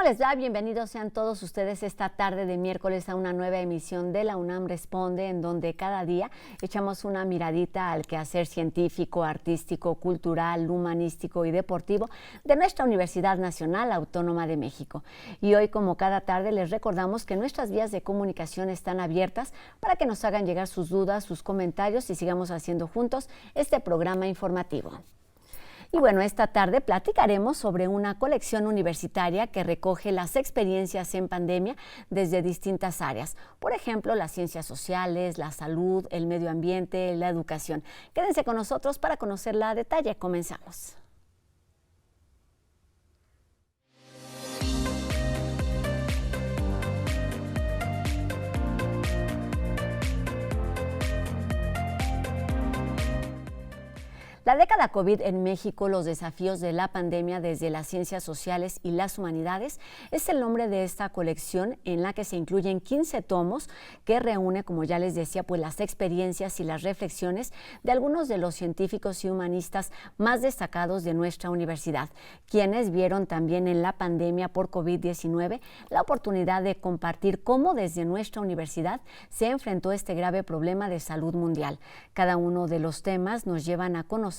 les va? Bienvenidos sean todos ustedes esta tarde de miércoles a una nueva emisión de la UNAM Responde, en donde cada día echamos una miradita al quehacer científico, artístico, cultural, humanístico y deportivo de nuestra Universidad Nacional Autónoma de México. Y hoy, como cada tarde, les recordamos que nuestras vías de comunicación están abiertas para que nos hagan llegar sus dudas, sus comentarios y sigamos haciendo juntos este programa informativo. Y bueno, esta tarde platicaremos sobre una colección universitaria que recoge las experiencias en pandemia desde distintas áreas. Por ejemplo, las ciencias sociales, la salud, el medio ambiente, la educación. Quédense con nosotros para conocerla a detalle. Comenzamos. La década COVID en México, los desafíos de la pandemia desde las ciencias sociales y las humanidades, es el nombre de esta colección en la que se incluyen 15 tomos que reúne, como ya les decía, pues las experiencias y las reflexiones de algunos de los científicos y humanistas más destacados de nuestra universidad, quienes vieron también en la pandemia por COVID-19 la oportunidad de compartir cómo desde nuestra universidad se enfrentó este grave problema de salud mundial. Cada uno de los temas nos llevan a conocer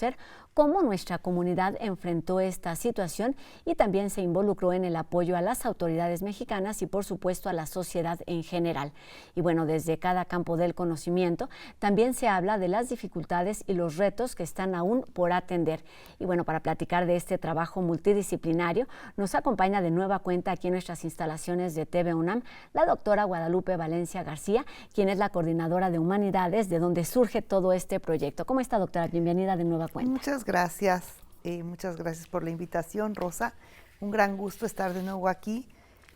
cómo nuestra comunidad enfrentó esta situación y también se involucró en el apoyo a las autoridades mexicanas y, por supuesto, a la sociedad en general. Y bueno, desde cada campo del conocimiento también se habla de las dificultades y los retos que están aún por atender. Y bueno, para platicar de este trabajo multidisciplinario, nos acompaña de nueva cuenta aquí en nuestras instalaciones de TV UNAM la doctora Guadalupe Valencia García, quien es la coordinadora de Humanidades, de donde surge todo este proyecto. ¿Cómo está, doctora? Bienvenida de nueva cuenta. Muchas gracias por la invitación, Rosa. Un gran gusto estar de nuevo aquí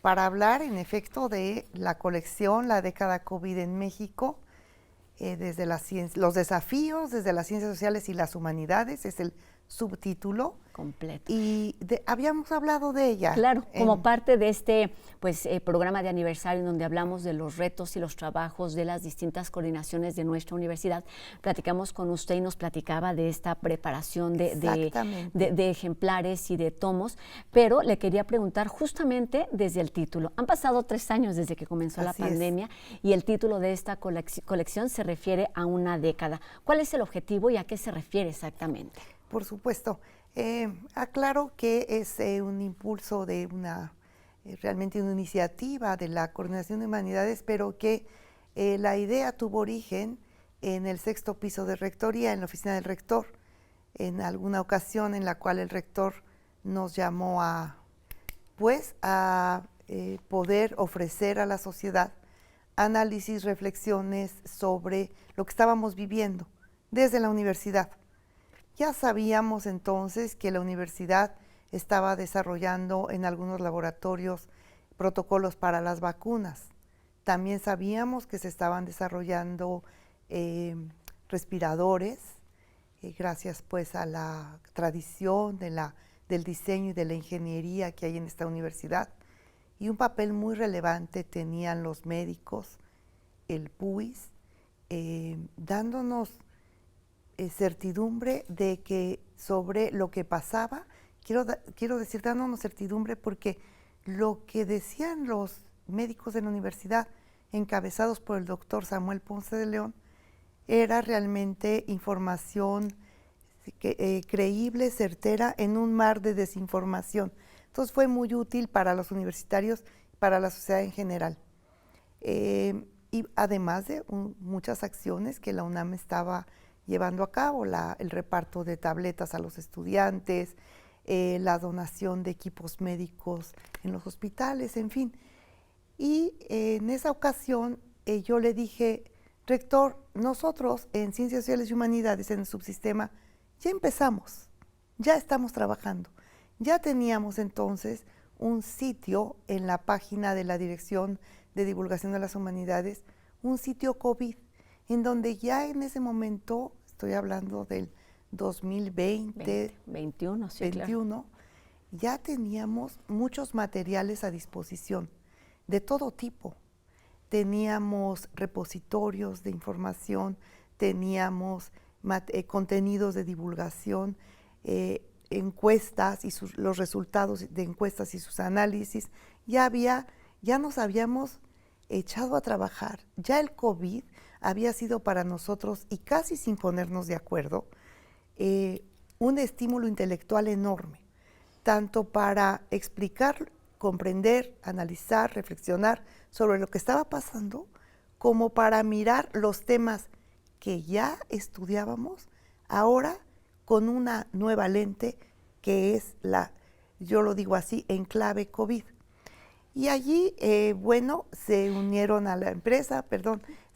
para hablar, en efecto, de la colección La década COVID en México, desde los desafíos, desde las ciencias sociales y las humanidades, es el subtítulo. Completo. Y habíamos hablado de ella. Claro, como parte de este programa de aniversario en donde hablamos de los retos y los trabajos de las distintas coordinaciones de nuestra universidad, platicamos con usted y nos platicaba de esta preparación de ejemplares y de tomos, pero le quería preguntar justamente desde el título. Han pasado 3 años desde que comenzó la pandemia y el título de esta colección se refiere a una década. ¿Cuál es el objetivo y a qué se refiere exactamente? Por supuesto. Aclaro que es un impulso de realmente una iniciativa de la Coordinación de Humanidades, pero que la idea tuvo origen en el 6º piso de Rectoría, en la oficina del rector, en alguna ocasión en la cual el rector nos llamó a poder ofrecer a la sociedad análisis, reflexiones sobre lo que estábamos viviendo desde la universidad. Ya sabíamos entonces que la universidad estaba desarrollando en algunos laboratorios protocolos para las vacunas. También sabíamos que se estaban desarrollando respiradores, gracias pues a la tradición del diseño y de la ingeniería que hay en esta universidad. Y un papel muy relevante tenían los médicos, el PUIS, dándonos certidumbre de que sobre lo que pasaba, quiero decir, dándonos certidumbre porque lo que decían los médicos de la universidad, encabezados por el doctor Samuel Ponce de León, era realmente información creíble, certera, en un mar de desinformación. Entonces fue muy útil para los universitarios, para la sociedad en general. Y además de muchas acciones que la UNAM estaba llevando a cabo, el reparto de tabletas a los estudiantes, la donación de equipos médicos en los hospitales, en fin. Y en esa ocasión yo le dije, rector, nosotros en Ciencias Sociales y Humanidades, en el subsistema, ya empezamos, ya estamos trabajando. Ya teníamos entonces un sitio en la página de la Dirección de Divulgación de las Humanidades, un sitio COVID, en donde ya en ese momento, estoy hablando del 2020, 21, sí, 21, claro, ya teníamos muchos materiales a disposición, de todo tipo. Teníamos repositorios de información, teníamos contenidos de divulgación, encuestas y los resultados de encuestas y sus análisis, ya nos habíamos echado a trabajar. Ya el COVID había sido para nosotros, y casi sin ponernos de acuerdo, un estímulo intelectual enorme, tanto para explicar, comprender, analizar, reflexionar sobre lo que estaba pasando, como para mirar los temas que ya estudiábamos ahora con una nueva lente que es yo lo digo así, en clave COVID. Y allí, se unieron a la empresa,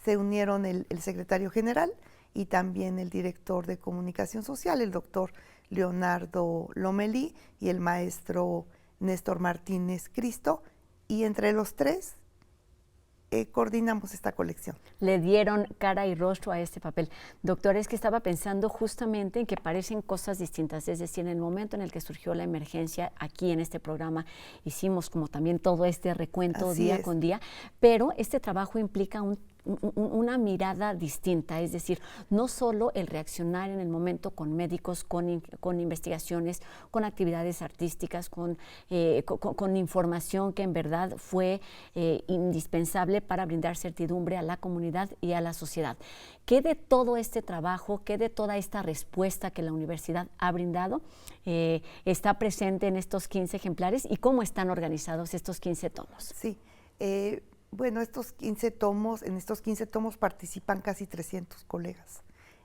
se unieron el secretario general y también el director de comunicación social, el doctor Leonardo Lomelí, y el maestro Néstor Martínez Cristo, y entre los tres coordinamos esta colección. Le dieron cara y rostro a este papel. Doctor, es que estaba pensando justamente en que parecen cosas distintas, es decir, en el momento en el que surgió la emergencia, aquí en este programa hicimos como también todo este recuento Así día es. con día, pero este trabajo implica una mirada distinta, es decir, no solo el reaccionar en el momento con médicos, con investigaciones, con actividades artísticas, con información que en verdad fue indispensable para brindar certidumbre a la comunidad y a la sociedad. ¿Qué de todo este trabajo, qué de toda esta respuesta que la universidad ha brindado está presente en estos 15 ejemplares y cómo están organizados estos 15 tomos? Sí, en estos 15 tomos participan casi 300 colegas,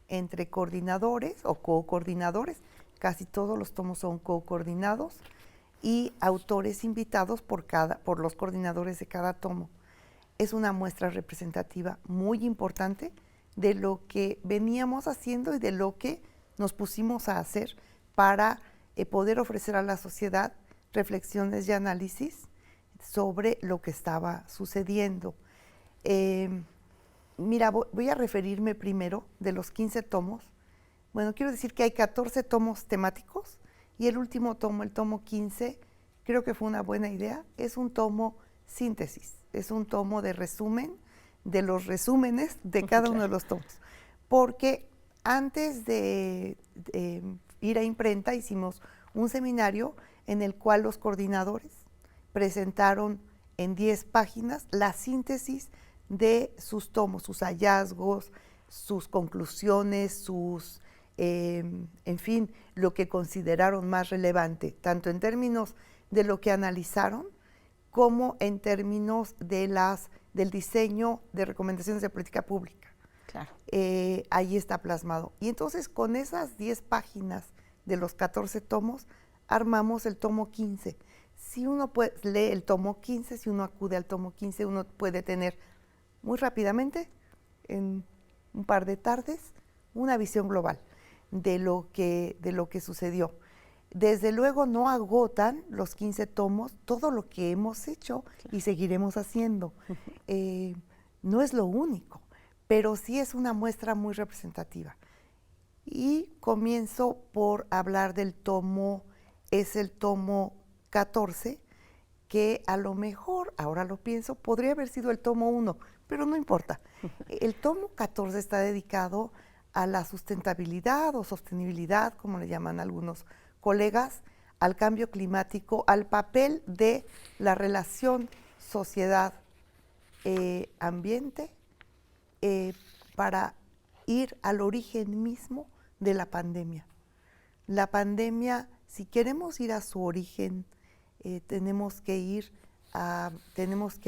entre coordinadores o co-coordinadores, casi todos los tomos son co-coordinados, y autores invitados por los coordinadores de cada tomo. Es una muestra representativa muy importante de lo que veníamos haciendo y de lo que nos pusimos a hacer para poder ofrecer a la sociedad reflexiones y análisis sobre lo que estaba sucediendo. Mira, voy a referirme primero de los 15 tomos. Bueno, quiero decir que hay 14 tomos temáticos y el último tomo, el tomo 15, creo que fue una buena idea. Es un tomo síntesis, es un tomo de resumen, de los resúmenes de cada uno de los tomos. Porque antes de ir a imprenta hicimos un seminario en el cual los coordinadores presentaron en 10 páginas la síntesis de sus tomos, sus hallazgos, sus conclusiones, en fin, lo que consideraron más relevante, tanto en términos de lo que analizaron, como en términos del diseño de recomendaciones de política pública. Claro. Ahí está plasmado. Y entonces, con esas 10 páginas de los 14 tomos, armamos el tomo 15. Si uno lee el tomo 15, si uno acude al tomo 15, uno puede tener muy rápidamente, en un par de tardes, una visión global de lo que sucedió. Desde luego no agotan los 15 tomos todo lo que hemos hecho y seguiremos haciendo. No es lo único, pero sí es una muestra muy representativa. Y comienzo por hablar del tomo, es el tomo 14, que a lo mejor, ahora lo pienso, podría haber sido el tomo 1, pero no importa. El tomo 14 está dedicado a la sustentabilidad o sostenibilidad, como le llaman algunos colegas, al cambio climático, al papel de la relación sociedad-ambiente para ir al origen mismo de la pandemia. La pandemia, si queremos ir a su origen, tenemos que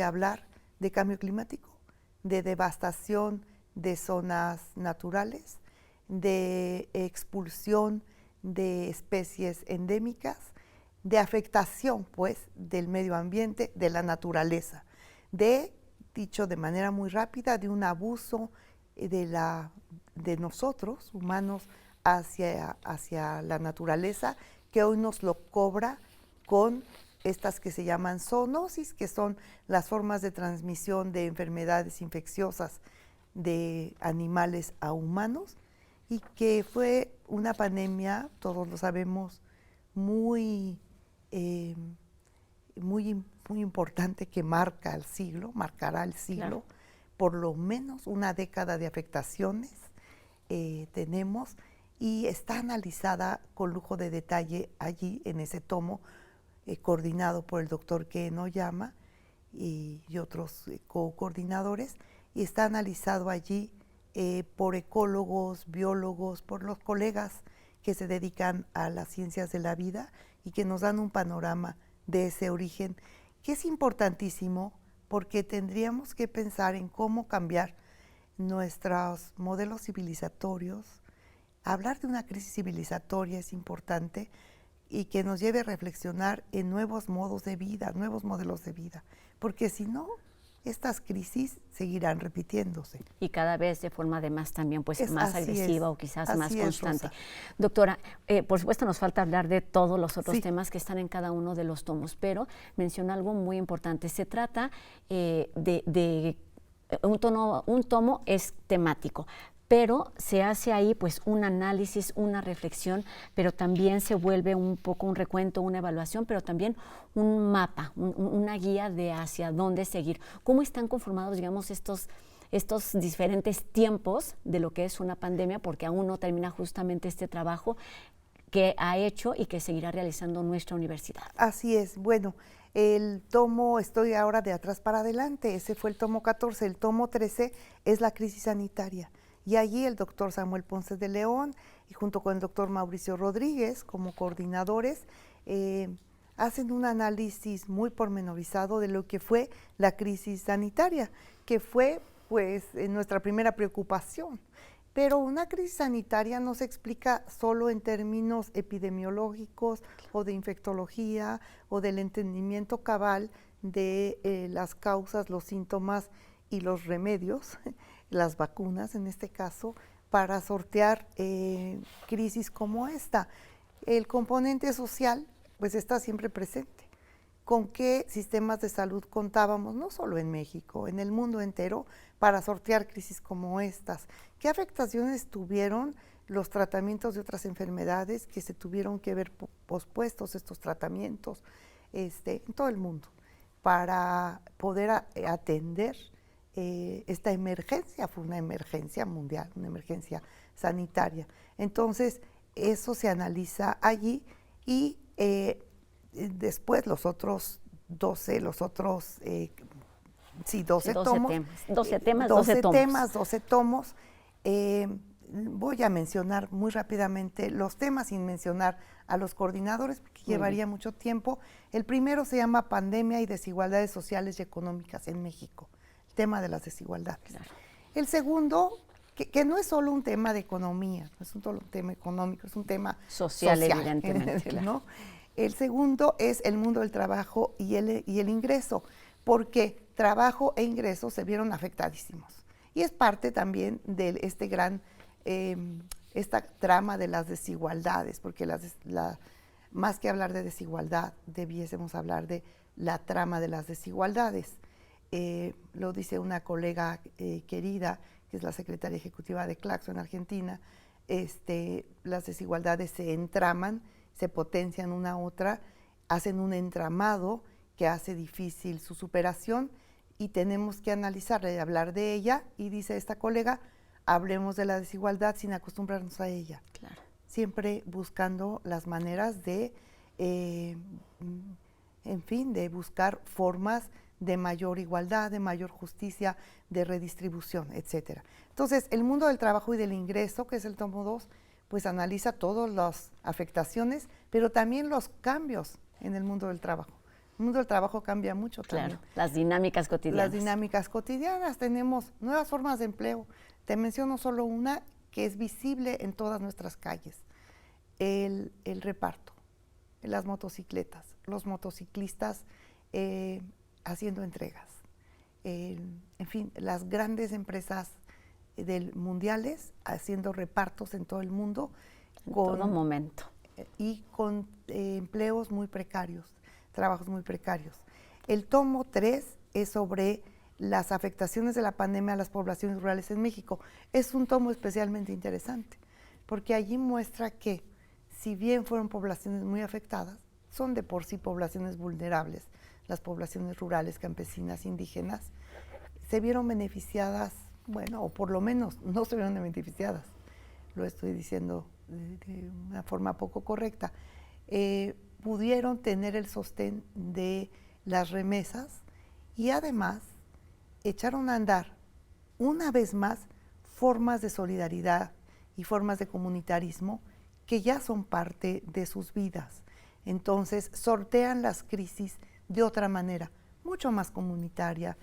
hablar de cambio climático, de devastación de zonas naturales, de expulsión de especies endémicas, de afectación, pues, del medio ambiente, de la naturaleza, dicho de manera muy rápida, de un abuso de nosotros, humanos, hacia la naturaleza, que hoy nos lo cobra con estas que se llaman zoonosis, que son las formas de transmisión de enfermedades infecciosas de animales a humanos, y que fue una pandemia, todos lo sabemos, muy importante, que marcará el siglo, claro. Por lo menos una década de afectaciones tenemos, y está analizada con lujo de detalle allí en ese tomo. coordinado por el doctor Ken Oyama y otros co-coordinadores, y está analizado allí por ecólogos, biólogos, por los colegas que se dedican a las ciencias de la vida y que nos dan un panorama de ese origen, que es importantísimo porque tendríamos que pensar en cómo cambiar nuestros modelos civilizatorios. Hablar de una crisis civilizatoria es importante y que nos lleve a reflexionar en nuevos modos de vida, nuevos modelos de vida, porque si no, estas crisis seguirán repitiéndose. Y cada vez de forma además también pues más agresiva o quizás más constante. Rosa. Doctora, por supuesto nos falta hablar de todos los otros temas que están en cada uno de los tomos, pero menciona algo muy importante. Se trata de un tomo es temático, pero se hace ahí pues un análisis, una reflexión, pero también se vuelve un poco un recuento, una evaluación, pero también un mapa, una guía de hacia dónde seguir. ¿Cómo están conformados, digamos, estos diferentes tiempos de lo que es una pandemia? Porque aún no termina justamente este trabajo que ha hecho y que seguirá realizando nuestra universidad. Así es. Bueno, el tomo, estoy ahora de atrás para adelante, ese fue el tomo 14, el tomo 13 es la crisis sanitaria. Y allí el doctor Samuel Ponce de León y junto con el doctor Mauricio Rodríguez como coordinadores hacen un análisis muy pormenorizado de lo que fue la crisis sanitaria, que fue pues nuestra primera preocupación. Pero una crisis sanitaria no se explica solo en términos epidemiológicos o de infectología o del entendimiento cabal de las causas, los síntomas y los remedios, las vacunas en este caso, para sortear crisis como esta. El componente social pues está siempre presente. ¿Con qué sistemas de salud contábamos, no solo en México, en el mundo entero, para sortear crisis como estas? ¿Qué afectaciones tuvieron los tratamientos de otras enfermedades que se tuvieron que ver pospuestos estos tratamientos en todo el mundo para poder atender esta emergencia? Fue una emergencia mundial, una emergencia sanitaria. Entonces, eso se analiza allí y después los otros 12 tomos. Voy a mencionar muy rápidamente los temas sin mencionar a los coordinadores porque llevaría mucho tiempo. El primero se llama Pandemia y desigualdades sociales y económicas en México, el tema de las desigualdades. Claro. El segundo, que no es solo un tema de economía, no es solo un tema económico, es un tema social evidentemente. ¿No? El segundo es el mundo del trabajo y el ingreso, porque trabajo e ingreso se vieron afectadísimos. Y es parte también de esta trama de las desigualdades, porque más que hablar de desigualdad, debiésemos hablar de la trama de las desigualdades. Lo dice una colega querida, que es la secretaria ejecutiva de Claxo en Argentina, las desigualdades se entraman, se potencian una a otra, hacen un entramado que hace difícil su superación y tenemos que analizarla y hablar de ella. Y dice esta colega, hablemos de la desigualdad sin acostumbrarnos a ella. Claro. Siempre buscando las maneras de, de buscar formas de mayor igualdad, de mayor justicia, de redistribución, etcétera. Entonces, el mundo del trabajo y del ingreso, que es el tomo 2, pues analiza todas las afectaciones, pero también los cambios en el mundo del trabajo. El mundo del trabajo cambia mucho también. Claro, las dinámicas cotidianas. Las dinámicas cotidianas, tenemos nuevas formas de empleo. Te menciono solo una que es visible en todas nuestras calles, el reparto, las motocicletas, los motociclistas haciendo entregas. En fin, las grandes empresas mundiales haciendo repartos en todo el mundo. En todo momento. Y con empleos muy precarios, trabajos muy precarios. El tomo 3 es sobre las afectaciones de la pandemia a las poblaciones rurales en México. Es un tomo especialmente interesante, porque allí muestra que, si bien fueron poblaciones muy afectadas, son de por sí poblaciones vulnerables, las poblaciones rurales, campesinas, indígenas, se vieron beneficiadas, bueno, o por lo menos no se vieron beneficiadas, lo estoy diciendo de una forma poco correcta, pudieron tener el sostén de las remesas y además echaron a andar una vez más formas de solidaridad y formas de comunitarismo que ya son parte de sus vidas. Entonces sortean las crisis de otra manera, mucho más comunitaria,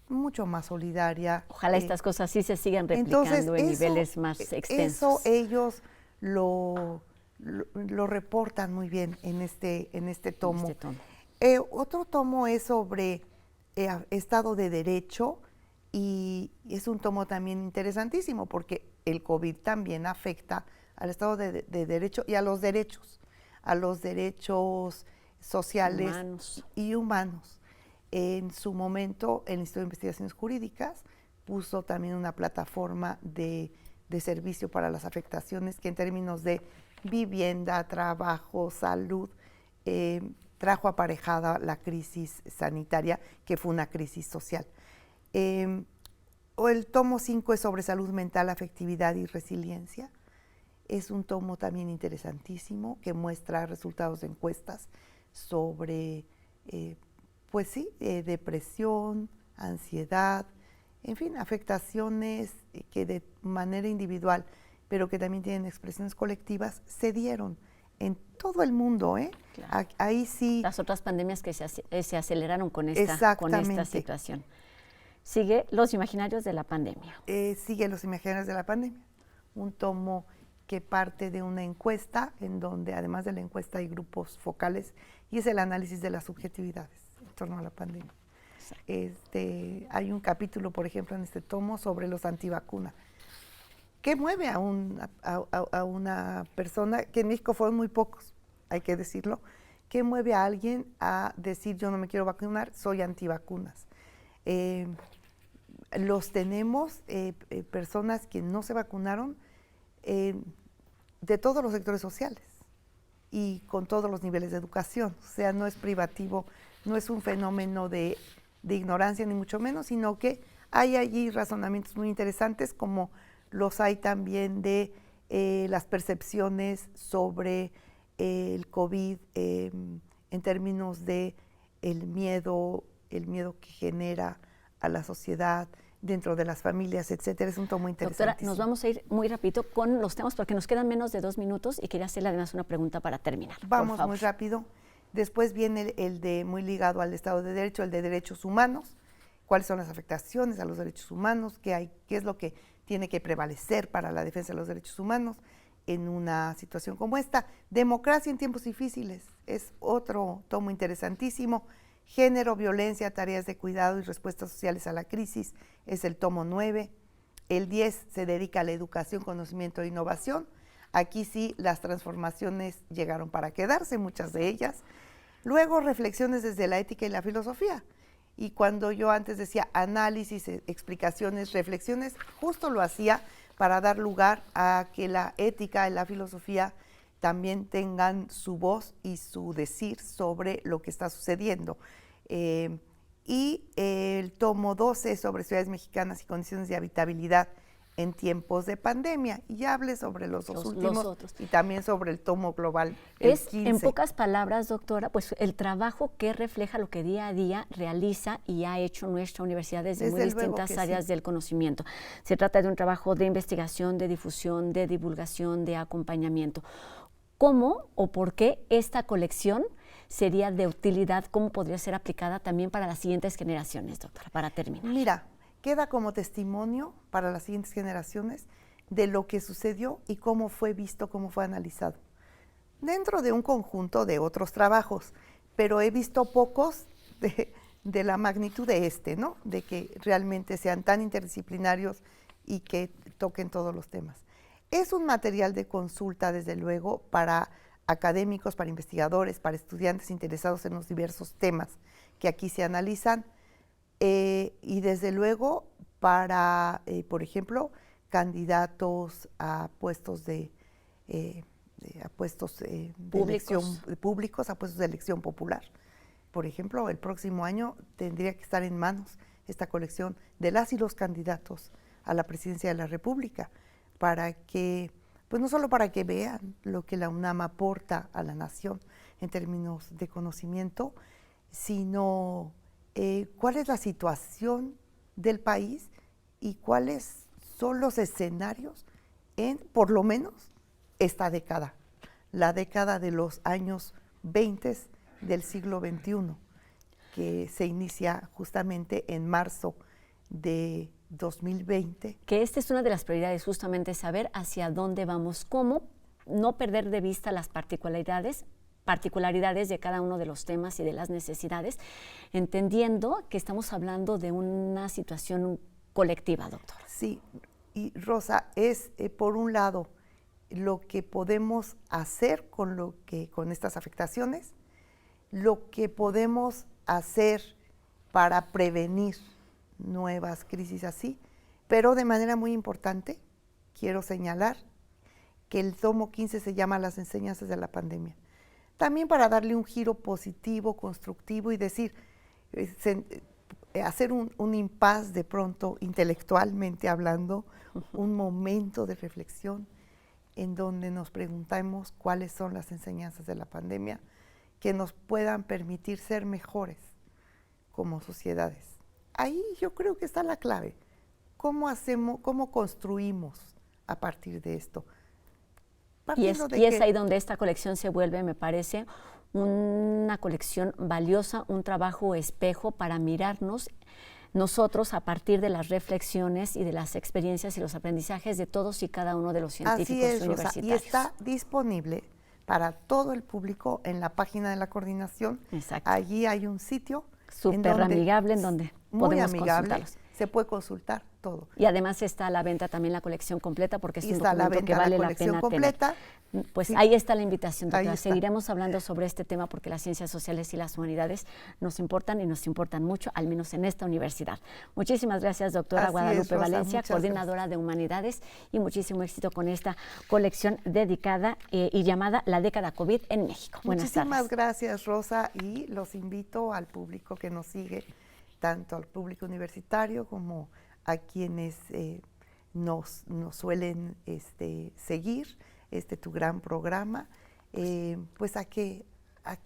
mucho más solidaria. Ojalá estas cosas sí se sigan replicando en niveles más extensos. Eso ellos lo reportan muy bien en este tomo. Otro tomo es sobre Estado de Derecho y es un tomo también interesantísimo porque el COVID también afecta al Estado de Derecho y a los derechos sociales y humanos. En su momento, el Instituto de Investigaciones Jurídicas puso también una plataforma de servicio para las afectaciones que en términos de vivienda, trabajo, salud, trajo aparejada la crisis sanitaria, que fue una crisis social. El tomo 5 es sobre salud mental, afectividad y resiliencia. Es un tomo también interesantísimo que muestra resultados de encuestas sobre, depresión, ansiedad, en fin, afectaciones que de manera individual, pero que también tienen expresiones colectivas, se dieron en todo el mundo, Claro. Ahí sí. Las otras pandemias que se aceleraron con esta situación. Sigue Los Imaginarios de la Pandemia. Sigue Los Imaginarios de la Pandemia, un tomo que parte de una encuesta, en donde además de la encuesta hay grupos focales, y es el análisis de las subjetividades en torno a la pandemia. Hay un capítulo, por ejemplo, en este tomo sobre los antivacunas. ¿Qué mueve a una persona, que en México fueron muy pocos, hay que decirlo, qué mueve a alguien a decir yo no me quiero vacunar, soy antivacunas? Los tenemos, personas que no se vacunaron de todos los sectores sociales y con todos los niveles de educación. O sea, no es privativo, no es un fenómeno de ignorancia ni mucho menos, sino que hay allí razonamientos muy interesantes, como los hay también de las percepciones sobre el COVID en términos de el miedo que genera a la sociedad, dentro de las familias, etcétera. Es un tomo interesante. Doctora, nos vamos a ir muy rápido con los temas porque nos quedan menos de 2 minutos y quería hacerle además una pregunta para terminar. Vamos muy rápido. Después viene el de muy ligado al Estado de Derecho, el de derechos humanos. ¿Cuáles son las afectaciones a los derechos humanos? ¿Qué es lo que tiene que prevalecer para la defensa de los derechos humanos en una situación como esta? Democracia en tiempos difíciles es otro tomo interesantísimo. Género, violencia, tareas de cuidado y respuestas sociales a la crisis es el tomo 9. El 10 se dedica a la educación, conocimiento e innovación. Aquí sí las transformaciones llegaron para quedarse, muchas de ellas. Luego, reflexiones desde la ética y la filosofía. Y cuando yo antes decía análisis, explicaciones, reflexiones, justo lo hacía para dar lugar a que la ética y la filosofía también tengan su voz y su decir sobre lo que está sucediendo. Y el tomo 12 sobre ciudades mexicanas y condiciones de habitabilidad en tiempos de pandemia. Y ya hablé sobre los últimos y también sobre el tomo global, el 15. En pocas palabras, doctora, pues el trabajo que refleja lo que día a día realiza y ha hecho nuestra universidad desde muy distintas áreas del conocimiento. Se trata de un trabajo de investigación, de difusión, de divulgación, de acompañamiento. ¿Cómo o por qué esta colección sería de utilidad? ¿Cómo podría ser aplicada también para las siguientes generaciones, doctora, para terminar? Mira, queda como testimonio para las siguientes generaciones de lo que sucedió y cómo fue visto, cómo fue analizado. Dentro de un conjunto de otros trabajos, pero he visto pocos de la magnitud de ¿no? De que realmente sean tan interdisciplinarios y que toquen todos los temas. Es un material de consulta, desde luego, para académicos, para investigadores, para estudiantes interesados en los diversos temas que aquí se analizan, y desde luego para, por ejemplo, candidatos a puestos públicos, a puestos de elección popular. Por ejemplo, el próximo año tendría que estar en manos esta colección de las y los candidatos a la presidencia de la República, para que, pues no solo para que vean lo que la UNAM aporta a la nación en términos de conocimiento, sino cuál es la situación del país y cuáles son los escenarios en, por lo menos, esta década, la década de los años 20 del siglo XXI, que se inicia justamente en marzo de 2020. Que esta es una de las prioridades, justamente saber hacia dónde vamos, cómo no perder de vista las particularidades de cada uno de los temas y de las necesidades, entendiendo que estamos hablando de una situación colectiva, doctora. Sí, y Rosa, es por un lado lo que podemos hacer con estas afectaciones, lo que podemos hacer para prevenir nuevas crisis así, pero de manera muy importante quiero señalar que el tomo 15 se llama Las enseñanzas de la pandemia. También para darle un giro positivo, constructivo y decir, hacer un impas de pronto, intelectualmente hablando, un momento de reflexión en donde nos preguntamos cuáles son las enseñanzas de la pandemia que nos puedan permitir ser mejores como sociedades. Ahí yo creo que está la clave. ¿Cómo construimos a partir de esto? Y es ahí donde esta colección se vuelve, me parece, una colección valiosa, un trabajo espejo para mirarnos nosotros a partir de las reflexiones y de las experiencias y los aprendizajes de todos y cada uno de los científicos universitarios. Rosa, y está disponible para todo el público en la página de la coordinación. Exacto. Allí hay un sitio súper amigable en donde podemos consultarlos. Se puede consultar todo. Y además está a la venta también la colección completa, porque es un documento que vale la pena completa. tener. Pues sí, ahí está la invitación, doctora. Seguiremos hablando sobre este tema porque las ciencias sociales y las humanidades nos importan y nos importan mucho, al menos en esta universidad. Muchísimas gracias, doctora Guadalupe Valencia, coordinadora de Humanidades, y muchísimo éxito con esta colección dedicada y llamada La década COVID en México. Buenas tardes. Muchísimas gracias, Rosa, y los invito al público que nos sigue, tanto al público universitario como a quienes nos suelen seguir, tu gran programa, pues a que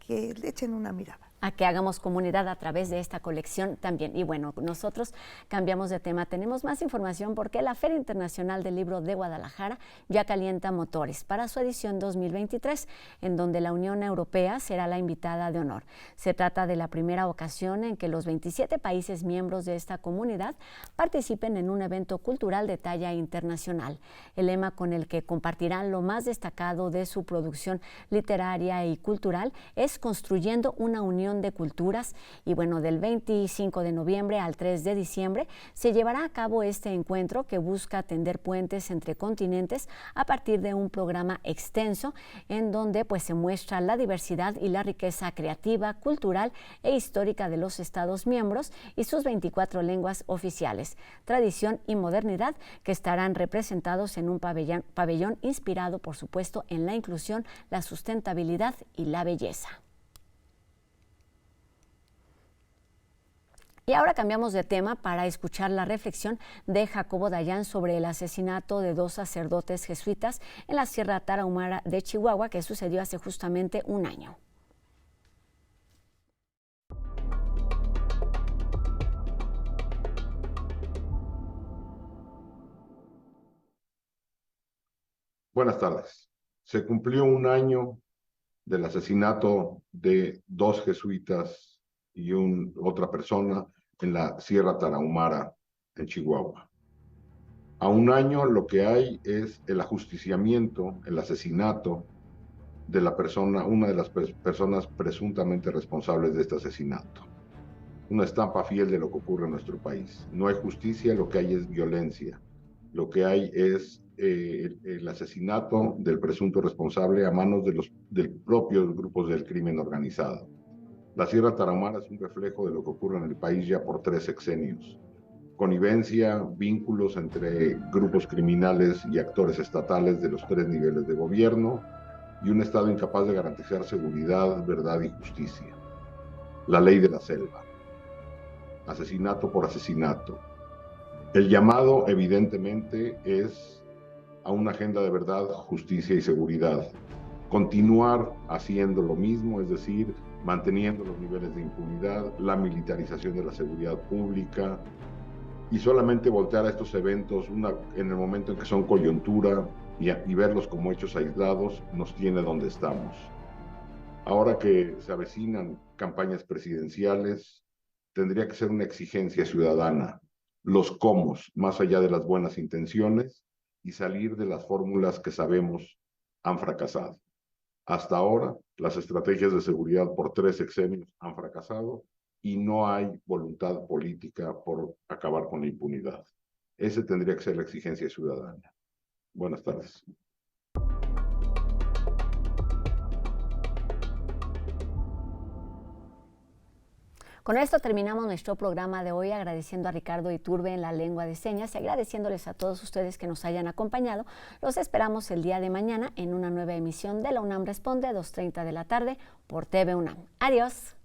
le echen una mirada. A que hagamos comunidad a través de esta colección también. Y bueno, nosotros cambiamos de tema. Tenemos más información porque la Feria Internacional del Libro de Guadalajara ya calienta motores para su edición 2023, en donde la Unión Europea será la invitada de honor. Se trata de la primera ocasión en que los 27 países miembros de esta comunidad participen en un evento cultural de talla internacional. El lema con el que compartirán lo más destacado de su producción literaria y cultural es Construyendo una Unión de Culturas, y bueno, del 25 de noviembre al 3 de diciembre se llevará a cabo este encuentro que busca tender puentes entre continentes a partir de un programa extenso en donde pues se muestra la diversidad y la riqueza creativa, cultural e histórica de los Estados miembros y sus 24 lenguas oficiales, tradición y modernidad, que estarán representados en un pabellón inspirado, por supuesto, en la inclusión, la sustentabilidad y la belleza. Y ahora cambiamos de tema para escuchar la reflexión de Jacobo Dayan sobre el asesinato de 2 sacerdotes jesuitas en la Sierra Tarahumara de Chihuahua, que sucedió hace justamente un año. Buenas tardes. Se cumplió un año del asesinato de 2 jesuitas y otra persona en la Sierra Tarahumara, en Chihuahua. A un año lo que hay es el ajusticiamiento, el asesinato de una de las personas presuntamente responsables de este asesinato. Una estampa fiel de lo que ocurre en nuestro país. No hay justicia, lo que hay es violencia. Lo que hay es el asesinato del presunto responsable a manos de propios grupos del crimen organizado. La Sierra Tarahumara es un reflejo de lo que ocurre en el país ya por 3 sexenios. Connivencia, vínculos entre grupos criminales y actores estatales de los 3 niveles de gobierno y un Estado incapaz de garantizar seguridad, verdad y justicia. La ley de la selva. Asesinato por asesinato. El llamado, evidentemente, es a una agenda de verdad, justicia y seguridad, continuar haciendo lo mismo, es decir, manteniendo los niveles de impunidad, la militarización de la seguridad pública, y solamente voltear a estos eventos en el momento en que son coyuntura y verlos como hechos aislados nos tiene donde estamos. Ahora que se avecinan campañas presidenciales, tendría que ser una exigencia ciudadana, los cómo, más allá de las buenas intenciones, y salir de las fórmulas que sabemos han fracasado. Hasta ahora, las estrategias de seguridad por 3 sexenios han fracasado y no hay voluntad política por acabar con la impunidad. Ese tendría que ser la exigencia ciudadana. Buenas tardes. Con esto terminamos nuestro programa de hoy, agradeciendo a Ricardo Iturbe en la lengua de señas y agradeciéndoles a todos ustedes que nos hayan acompañado. Los esperamos el día de mañana en una nueva emisión de La UNAM Responde, 2:30 de la tarde, por TV UNAM. Adiós.